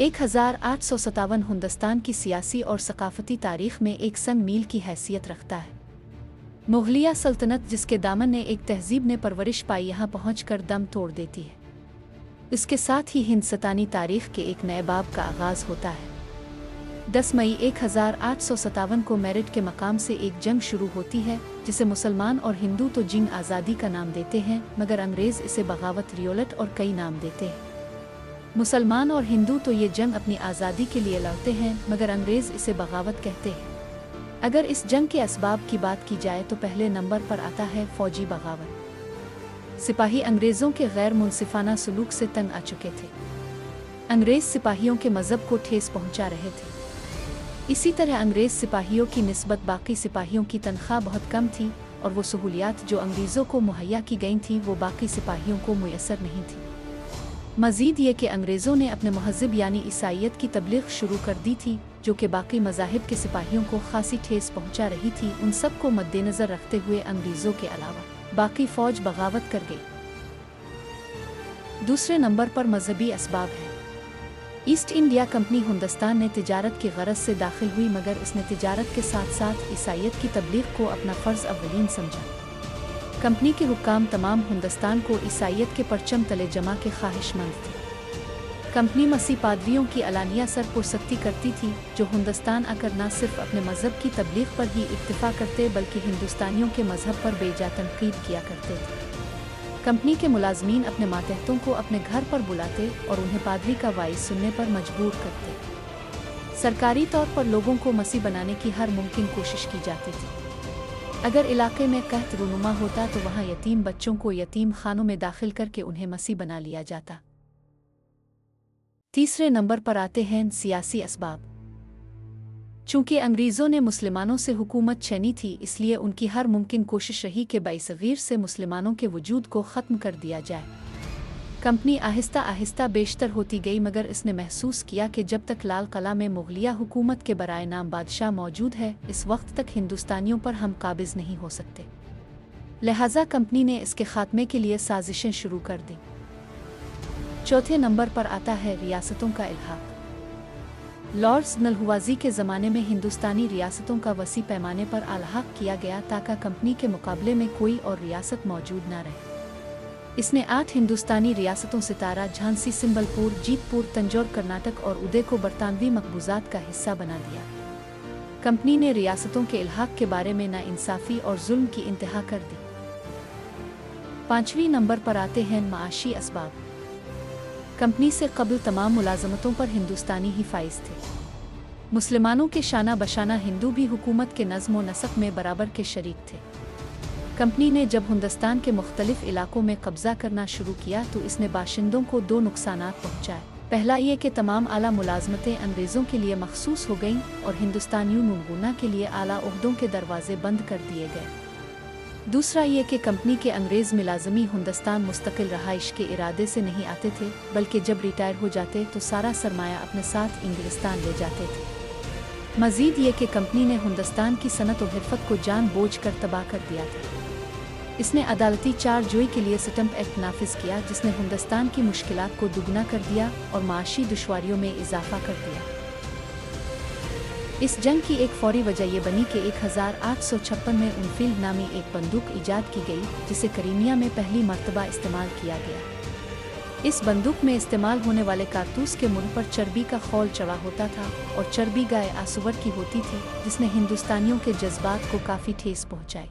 1857 हिंदुस्तान की सियासी और सकाफती तारीख में एक संग मील की हैसियत रखता है। मुगलिया सल्तनत जिसके दामन ने एक तहजीब ने परवरिश पाई यहाँ पहुँचकर दम तोड़ देती है। इसके साथ ही हिंदुस्तानी तारीख के एक नए बाब का आगाज़ होता है। 10 मई 1857 को मेरठ के मकाम से एक जंग शुरू होती है जिसे मुसलमान और हिंदू तो जिंग आज़ादी का नाम देते हैं, मगर अंग्रेज़ इसे बगावत रियोलट और कई नाम देते हैं। मुसलमान और हिंदू तो ये जंग अपनी आज़ादी के लिए लड़ते हैं, मगर अंग्रेज़ इसे बगावत कहते हैं। अगर इस जंग के असबाब की बात की जाए तो पहले नंबर पर आता है फौजी बगावत। सिपाही अंग्रेज़ों के गैर मुनसिफाना सलूक से तंग आ चुके थे। अंग्रेज़ सिपाहियों के मज़हब को ठेस पहुंचा रहे थे। इसी तरह अंग्रेज़ सिपाहियों की निस्बत बाकी सिपाहियों की तनख्वाह बहुत कम थी और वो सहूलियात जो अंग्रेज़ों को मुहैया की गई थी वो बाकी सिपाहियों को मुयसर नहीं थी। मज़ीद ये कि अंग्रेज़ों ने अपने महज़ब यानी ईसाईयत की तबलीग शुरू कर दी थी जो कि बाकी मज़ाहिब के सिपाहियों को खासी ठेस पहुंचा रही थी। उन सब को मद्देनज़र रखते हुए अंग्रेज़ों के अलावा बाकी फ़ौज बगावत कर गई। दूसरे नंबर पर मजहबी असबाब है। ईस्ट इंडिया कंपनी हिंदुस्तान ने तिजारत की गरज से दाखिल हुई, मगर इसने तिजारत के साथ साथ ईसाईयत की तबलीग को अपना फ़र्ज़ अव्वलीन समझा। कंपनी के हुक्काम तमाम हिंदुस्तान को ईसाईयत के परचम तले जमा के ख्वाहिशमंद थे। कंपनी मसीह पादरियों की अलानिया सरपुरसती करती थी जो हिंदुस्तान आकर न सिर्फ अपने मज़हब की तबलीग पर ही इक्तिफ़ा करते बल्कि हिंदुस्तानियों के मज़हब पर बेजा तनक़ीद किया करते थे। कंपनी के मुलाजमीन अपने मातहतों को अपने घर पर बुलाते और उन्हें पादरी का वाइज़ सुनने पर मजबूर करते। सरकारी तौर पर लोगों को मसीह बनाने की हर मुमकिन कोशिश की जाती थी। अगर इलाके में कहत रूनुमा होता तो वहाँ यतीम बच्चों को यतीम खानों में दाखिल करके उन्हें मसीह बना लिया जाता। तीसरे नंबर पर आते हैं सियासी असबाब। चूँकि अंग्रेज़ों ने मुसलमानों से हुकूमत छीनी थी, इसलिए उनकी हर मुमकिन कोशिश रही कि बाइसगीर से मुसलमानों के वजूद को ख़त्म कर दिया जाए। कंपनी आहिस्ता आहिस्ता बेशतर होती गई, मगर इसने महसूस किया कि जब तक लाल किला में मुगलिया हुकूमत के बराए नाम बादशाह मौजूद है, इस वक्त तक हिंदुस्तानियों पर हम काबिज़ नहीं हो सकते। लिहाजा कंपनी ने इसके खात्मे के लिए साजिशें शुरू कर दी। चौथे नंबर पर आता है रियासतों का इल्हाक। लॉर्ड्स नलहुवाजी के ज़माने में हिंदुस्तानी रियासतों का वसी पैमाने पर अलहाक किया गया ताकि कंपनी के मुकाबले में कोई और रियासत मौजूद न रहे। इसने 8 हिंदुस्तानी रियासतों सितारा, झांसी, सिंबलपुर, जीतपुर, तंजौर, कर्नाटक और उदय को बरतानवी मकबूजात का हिस्सा बना दिया। कंपनी ने रियासतों के इल्हाक के बारे में नाइंसाफ़ी और जुल्म की इंतहा कर दी। 5वें नंबर पर आते हैं माशी असबाब। कंपनी से कबल तमाम मुलाजमतों पर हिंदुस्तानी ही फाइज थे। मुसलमानों के शाना बशाना हिंदू भी हुकूमत के नज़्म व नसक में बराबर के शरीक थे। कंपनी ने जब हिंदुस्तान के मुख्तलिफ इलाकों में कब्ज़ा करना शुरू किया तो इसने बाशिंदों को 2 नुकसानात पहुँचाए। पहला ये कि तमाम आला मुलाजमतें अंग्रेज़ों के लिए मखसूस हो गईं और हिंदुस्तानियों मुनगुना के लिए आला ओहदों के दरवाजे बंद कर दिए गए। दूसरा ये कि कंपनी के अंग्रेज़ मुलाजमी हिंदुस्तान मुस्तकिल रहाइश के इरादे से नहीं आते थे, बल्कि जब रिटायर हो जाते तो सारा सरमाया अपने साथ इंग्लिस्तान ले जाते थे। मज़ीद ये कि कंपनी ने हिंदुस्तान की सनत और हिरफत को जान बूझ कर तबाह कर दिया था। इसने अदालती चार जोई के लिए स्टम्प एक्ट नाफिज किया जिसने हिंदुस्तान की मुश्किलात को दुगना कर दिया और माशी दुश्वारियों में इजाफा कर दिया। इस जंग की एक फौरी वजह यह बनी कि 1856 में उनफील्ड नामी एक बंदूक ईजाद की गई जिसे करीमिया में पहली मर्तबा इस्तेमाल किया गया। इस बंदूक में इस्तेमाल होने वाले कारतूस के मुंह पर चर्बी का खौल चढ़ा होता था और चर्बी गाय आसुवर की होती थी, जिसने हिंदुस्तानियों के जज्बात को काफ़ी ठेस पहुँचाई।